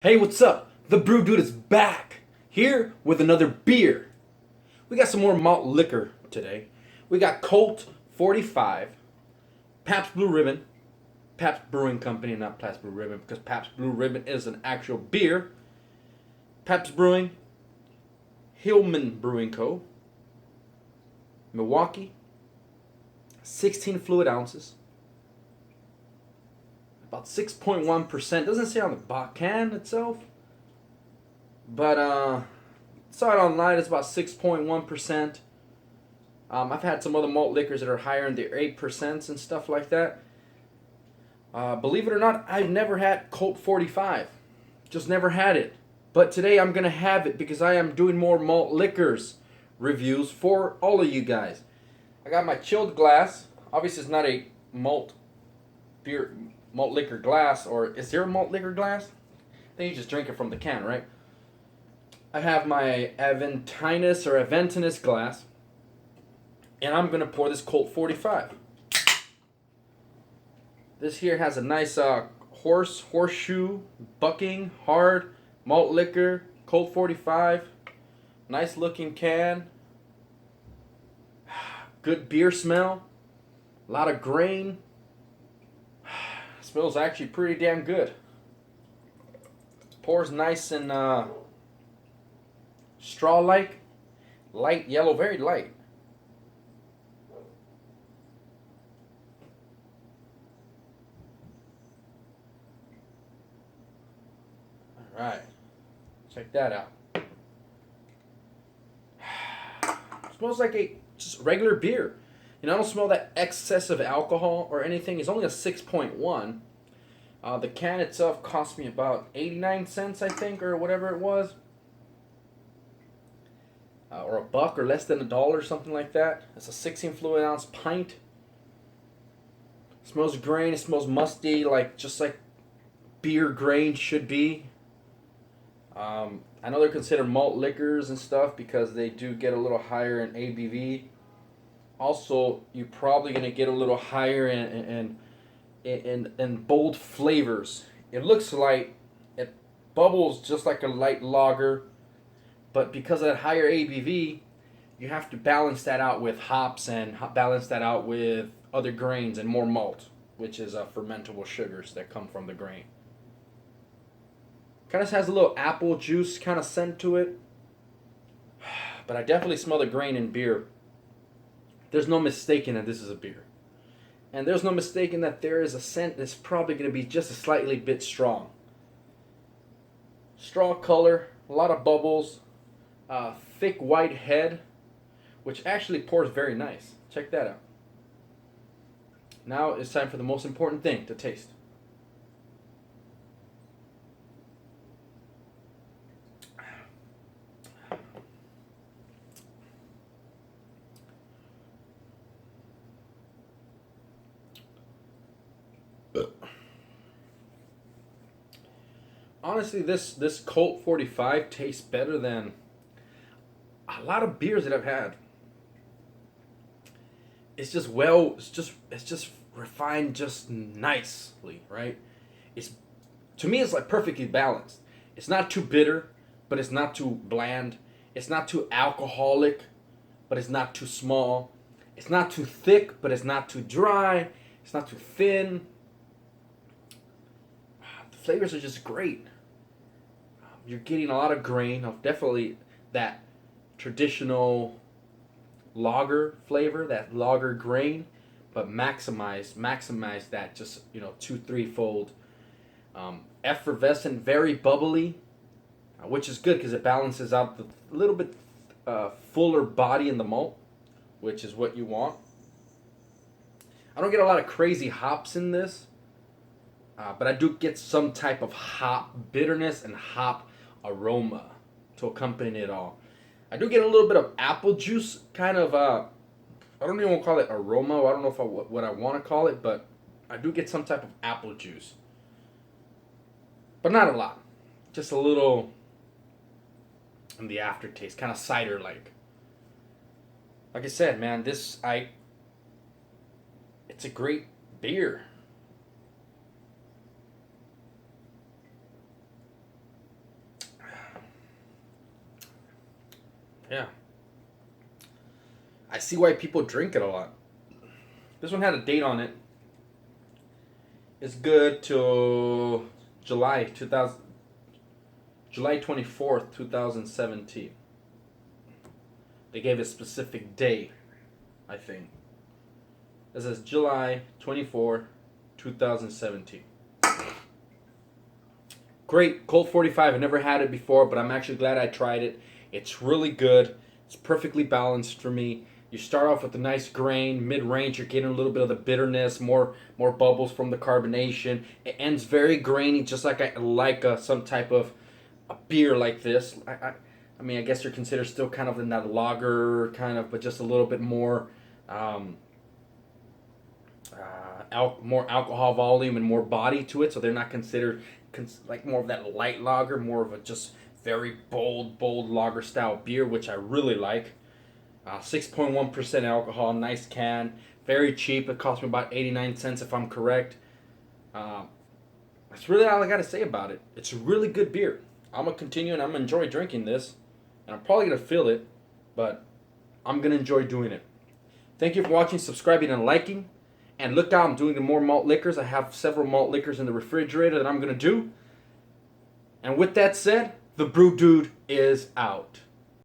Hey, what's up? Thebroodood is back, here with another beer. We got some more malt liquor today. We got Colt 45, Pabst Blue Ribbon, Pabst Brewing Company, not Pabst Blue Ribbon, because Pabst Blue Ribbon is an actual beer. Pabst Brewing, Hillman Brewing Co., Milwaukee, 16 fluid ounces, about 6.1%. Doesn't say on the can itself, but saw it online. It's about 6.1%. I've had some other malt liquors that are higher in the 8% and stuff like that. Believe it or not, I've never had Colt 45. Just never had it. But today I'm going to have it because I am doing more malt liquors reviews for all of you guys. I got my chilled glass. Obviously, it's not a malt liquor glass. Or is there a malt liquor glass? Then you just drink it from the can, right? I have my Aventinus glass, and I'm going to pour this Colt 45. This here has a nice horseshoe, bucking, hard, malt liquor, Colt 45. Nice looking can. Good beer smell. A lot of grain. Smells actually pretty damn good. Pours nice and straw-like, light yellow, very light. All right, check that out. Smells like a just regular beer. I don't smell that excessive alcohol or anything. It's only a 6.1. The can itself cost me about 89 cents, I think, or whatever it was. Or a buck or less than $1, something like that. It's a 16 fluid ounce pint. It smells grain. It smells musty, just like beer grain should be. I know they're considered malt liquors and stuff because they do get a little higher in ABV. Also, you're probably going to get a little higher in bold flavors. It looks light. It bubbles just like a light lager. But because of that higher ABV, you have to balance that out with hops and balance that out with other grains and more malt, which is fermentable sugars that come from the grain. Kind of has a little apple juice kind of scent to it. But I definitely smell the grain in beer. There's no mistaking that this is a beer. And there's no mistaking that there is a scent that's probably going to be just a slightly bit strong. Straw color, a lot of bubbles, thick white head, which actually pours very nice. Check that out. Now it's time for the most important thing, to taste. Honestly, this Colt 45 tastes better than a lot of beers that I've had. It's just refined just nicely, right? It's To me it's like perfectly balanced. It's not too bitter, but it's not too bland. It's not too alcoholic, but it's not too small. It's not too thick, but it's not too dry. It's not too thin. The flavors are just great. You're getting a lot of grain, of definitely that traditional lager flavor, that lager grain, but maximize that just 2-3 fold. Effervescent, very bubbly, which is good because it balances out the little bit fuller body in the malt, which is what you want. I don't get a lot of crazy hops in this, but I do get some type of hop bitterness and hop aroma to accompany it all. I do get a little bit of apple juice, kind of, I don't even want to call it aroma. I don't know what I want to call it, but I do get some type of apple juice. But not a lot. Just a little in the aftertaste, kind of cider-like. Like I said, man, it's a great beer. Yeah. I see why people drink it a lot. This one had a date on it. It's good till July 24th, 2017. They gave a specific day, I think. It says July 24, 2017. Great Colt 45. I never had it before, but I'm actually glad I tried it. It's really good. It's perfectly balanced for me. You start off with a nice grain, mid-range. You're getting a little bit of the bitterness, more bubbles from the carbonation. It ends very grainy, just like I like some type of a beer like this. I mean, I guess you're considered still kind of in that lager kind of, but just a little bit more, more alcohol volume and more body to it. So they're not considered like more of that light lager, more of a just very bold lager style beer, which I really like. 6.1% alcohol, nice can, very cheap. It cost me about 89 cents if I'm correct. That's really all I got to say about it. It's a really good beer. I'm going to continue and I'm going to enjoy drinking this. And I'm probably going to fill it, but I'm going to enjoy doing it. Thank you for watching, subscribing, and liking. And look out, I'm doing more malt liquors. I have several malt liquors in the refrigerator that I'm going to do. And with that said, the Brew Dude is out.